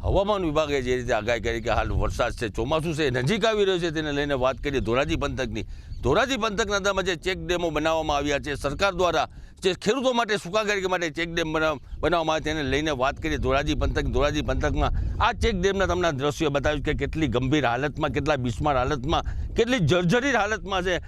હવામાન વિભાગે જે રીતે આગાહી કરી કે હાલ વરસાદ છે, ચોમાસું છે, નજીક આવી રહ્યો છે, તેને લઈને વાત કરીએ ધોરાજી પંથકની. ધોરાજી પંથકના અંદરમાં જે ચેક ડેમો બનાવવામાં આવ્યા છે સરકાર દ્વારા, જે ખેડૂતો માટે સુખાકારી માટે ચેક ડેમ બનાવવામાં આવે તેને લઈને વાત કરીએ ધોરાજી પંથકમાં આ ચેક ડેમના તમને દ્રશ્યો બતાવ્યું કે કેટલી ગંભીર હાલતમાં, કેટલા બિસ્માર હાલતમાં, કેટલી જર્જરિત હાલતમાં છે.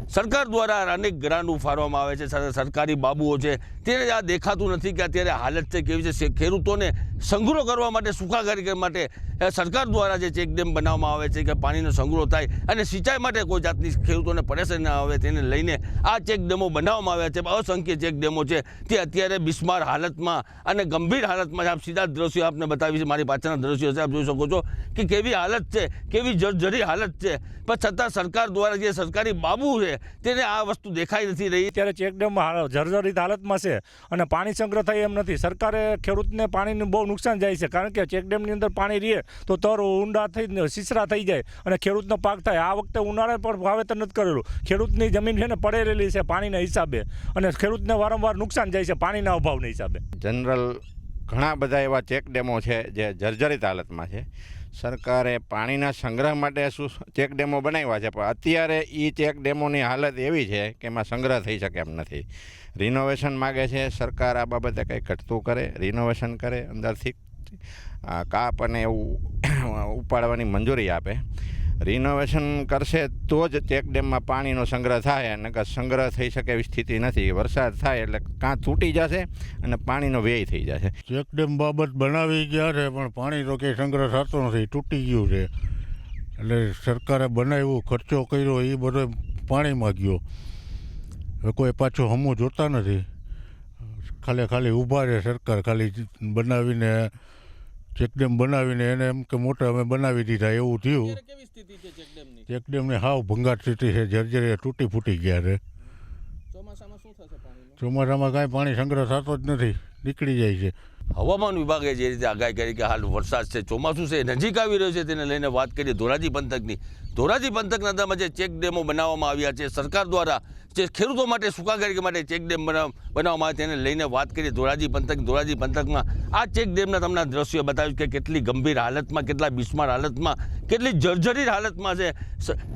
સરકાર દ્વારા અનેક ગ્રાન્ટ ઉફાળવામાં આવે છે, સરકારી બાબુઓ છે, તેને આ દેખાતું નથી કે અત્યારે હાલત છે કેવી છે. ખેડૂતોને સંગ્રહ કરવા માટે, સુખાકારી માટે સરકાર દ્વારા જે ચેક ડેમ બનાવવામાં આવે છે કે પાણીનો સંગ્રહ થાય અને સિંચાઈ માટે કોઈ જાતની ખેડૂતોને પરેશાની ના આવે, તેને લઈને આ ચેક ડેમો બનાવવામાં આવ્યા છે. અસંખ્ય ચેક ડેમો છે તે અત્યારે બિસ્માર હાલતમાં અને ગંભીર હાલતમાં છે. આપ સીધા દ્રશ્યો આપને બતાવી છે, મારી પાછળના દ્રશ્યો છે, આપ જોઈ શકો છો કે કેવી હાલત છે, કેવી જર્જરી હાલત છે. પણ છતાં સરકાર દ્વારા જે સરકારી બાબુ છે તેને આ વસ્તુ દેખાઈ નથી રહી. ત્યારે ચેક ડેમ જર્જરિત હાલતમાં છે અને પાણી સંગ્રહ થાય એમ નથી. સરકારે ખેડૂતને પાણીનું બહુ નુકસાન જાય છે, કારણ કે ચેક ડેમની અંદર પાણી રહે તો તર ઊંડા થઈ સિસરા થઈ જાય અને ખેડૂતનો પાક થાય. આ વખતે ઉનાળે પણ વાવેતર નથી કરેલું. ખેડૂતની જમીન છે ને પડેલી છે પાણીના હિસાબે અને ખેડૂતને વારંવાર નુકસાન જાય છે પાણીના અભાવના હિસાબે. જનરલ ઘણા બધા એવા ચેક ડેમો છે જે જર્જરિત હાલતમાં છે. સરકારે પાણીના સંગ્રહ માટે શું ચેક ડેમો બનાવ્યા છે, પણ અત્યારે એ ચેક ડેમોની હાલત એવી છે કે એમાં સંગ્રહ થઈ શકે એમ નથી. રિનોવેશન માગે છે સરકાર, આ બાબતે કંઈ ઘટતું કરે, રિનોવેશન કરે, અંદરથી કાપ અને એવું ઉપાડવાની મંજૂરી આપે. રિનોવેશન કરશે તો જ ચેક ડેમમાં પાણીનો સંગ્રહ થાય, અને સંગ્રહ થઈ શકે એવી સ્થિતિ નથી. વરસાદ થાય એટલે કાં તૂટી જશે અને પાણીનો વ્યય થઈ જશે. ચેક ડેમ બાબત બનાવી ગયા છે પણ પાણી તો કંઈ સંગ્રહ થતો નથી, તૂટી ગયું છે. એટલે સરકારે બનાવ્યું, ખર્ચો કર્યો, એ બધો પાણીમાં ગયો. હવે કોઈ પાછું હમું જોતા નથી, ખાલી ઊભા રહે સરકાર. ખાલી બનાવીને ચેક ડેમ બનાવીને એને એમ કે મોટા અમે બનાવી દીધા એવું થયું. ચેક ડેમની હાવ ભંગાર સ્થિતિ છે, જર્જરે તૂટી ફૂટી ગયા છે. ચોમાસામાં કાંઈ પાણી સંગ્રહ થતો જ નથી, નીકળી જાય છે. હવામાન વિભાગે જે રીતે આગાહી કરી કે હાલ વરસાદ છે, ચોમાસું છે, નજીક આવી રહ્યો છે, તેને લઈને વાત કરીએ ધોરાજી પંથકની. ધોરાજી પંથકના અંદરમાં જે ચેક ડેમો બનાવવામાં આવ્યા છે સરકાર દ્વારા, જે ખેડૂતો માટે સુખાકારી માટે ચેક ડેમ બનાવવામાં આવે તેને લઈને વાત કરીએ ધોરાજી પંથકમાં આ ચેક ડેમના તમને દ્રશ્યો બતાવ્યું કે કેટલી ગંભીર હાલતમાં, કેટલા બિસ્માર હાલતમાં, કેટલી જર્જરિત હાલતમાં છે.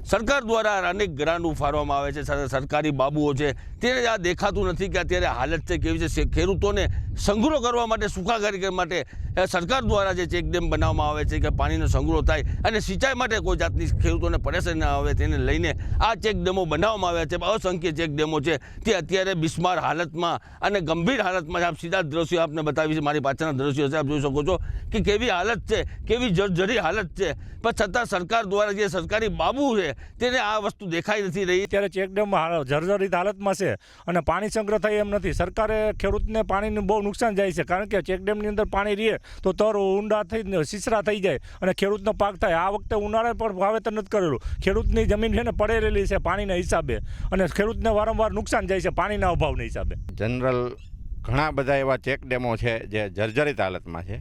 સરકાર દ્વારા અનેક ગ્રાન્ટ ઉફાળવામાં આવે છે, સરકારી બાબુઓ છે, તેને આ દેખાતું નથી કે અત્યારે હાલત છે કેવી છે. ખેડૂતોને સંગ્રહ કરવા માટે, સુખાકારી માટે સરકાર દ્વારા જે ચેક ડેમ બનાવવામાં આવે છે કે પાણીનો સંગ્રહ થાય અને સિંચાઈ માટે કોઈ જાતની ખેડૂતોને પરેશાની ના આવે, તેને લઈને આ ચેક ડેમો બનાવવામાં આવ્યા છે. અસંખ્ય ચેક ડેમો છે તે અત્યારે બિસ્માર હાલતમાં અને ગંભીર હાલતમાં છે. આપ સીધા દ્રશ્યો આપને બતાવી છે, મારી પાછળના દ્રશ્યો છે, આપ જોઈ શકો છો કે કેવી હાલત છે, કેવી જર્જરી હાલત છે. પણ છતાં સરકાર દ્વારા જે સરકારી બાબુ છે તેને આ વસ્તુ દેખાઈ નથી રહી. ત્યારે ચેક ડેમ જર્જરિત હાલતમાં છે અને પાણી સંગ્રહ થાય એમ નથી. સરકારે ખેડૂતને પાણીનું બહુ નુકસાન જાય છે, કારણ કે ચેક ડેમની અંદર પાણી રહે તો તર ઊંડા થઈ સિસરા થઈ જાય અને ખેડૂતનો પાક થાય. આ વખતે ઉનાળે પણ વાવેતર નથી કરેલું. ખેડૂતની જમીન છે ને પડેલી છે પાણીના હિસાબે અને ખેડૂતને વારંવાર નુકસાન જાય છે પાણીના અભાવના હિસાબે. જનરલ ઘણા બધા એવા ચેક ડેમો છે જે જર્જરિત હાલતમાં છે.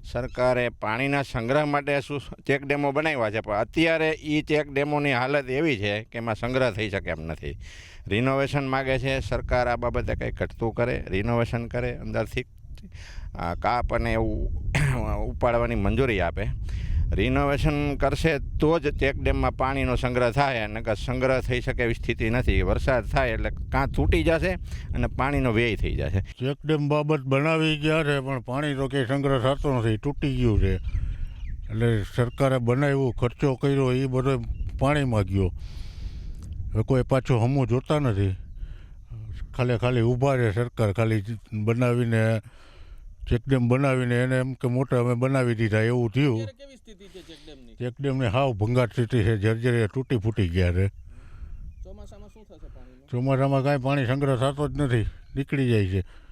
સરકારે પાણીના સંગ્રહ માટે શું ચેક ડેમો બનાવ્યા છે, પણ અત્યારે એ ચેક ડેમોની હાલત એવી છે કે એમાં સંગ્રહ થઈ શકે એમ નથી. રિનોવેશન માગે છે સરકાર, આ બાબતે કંઈ ઘટતું કરે, રિનોવેશન કરે, અંદરથી કાપ અને એવું ઉપાડવાની મંજૂરી આપે. રિનોવેશન કરશે તો જ ચેક ડેમમાં પાણીનો સંગ્રહ થાય, અને સંગ્રહ થઈ શકે એવી સ્થિતિ નથી. વરસાદ થાય એટલે કાં તૂટી જશે અને પાણીનો વ્યય થઈ જશે. ચેક ડેમ બાબત બનાવી ગયા છે પણ પાણી તો કંઈ સંગ્રહ થતો નથી, તૂટી ગયું છે. એટલે સરકારે બનાવ્યું, ખર્ચો કર્યો, એ બધો પાણીમાં ગયો. હવે કોઈ પાછું હમું જોતા નથી, ખાલી ઊભા રહે સરકાર. ખાલી બનાવીને ચેક ડેમ બનાવીને એને એમ કે મોટા અમે બનાવી દીધા એવું થયું. ચેક ડેમની હાવ ભંગાર સ્થિતિ છે, જર્જરે તૂટી ફૂટી ગયા છે. ચોમાસામાં કાંઈ પાણી સંગ્રહ થતો જ નથી, નીકળી જાય છે.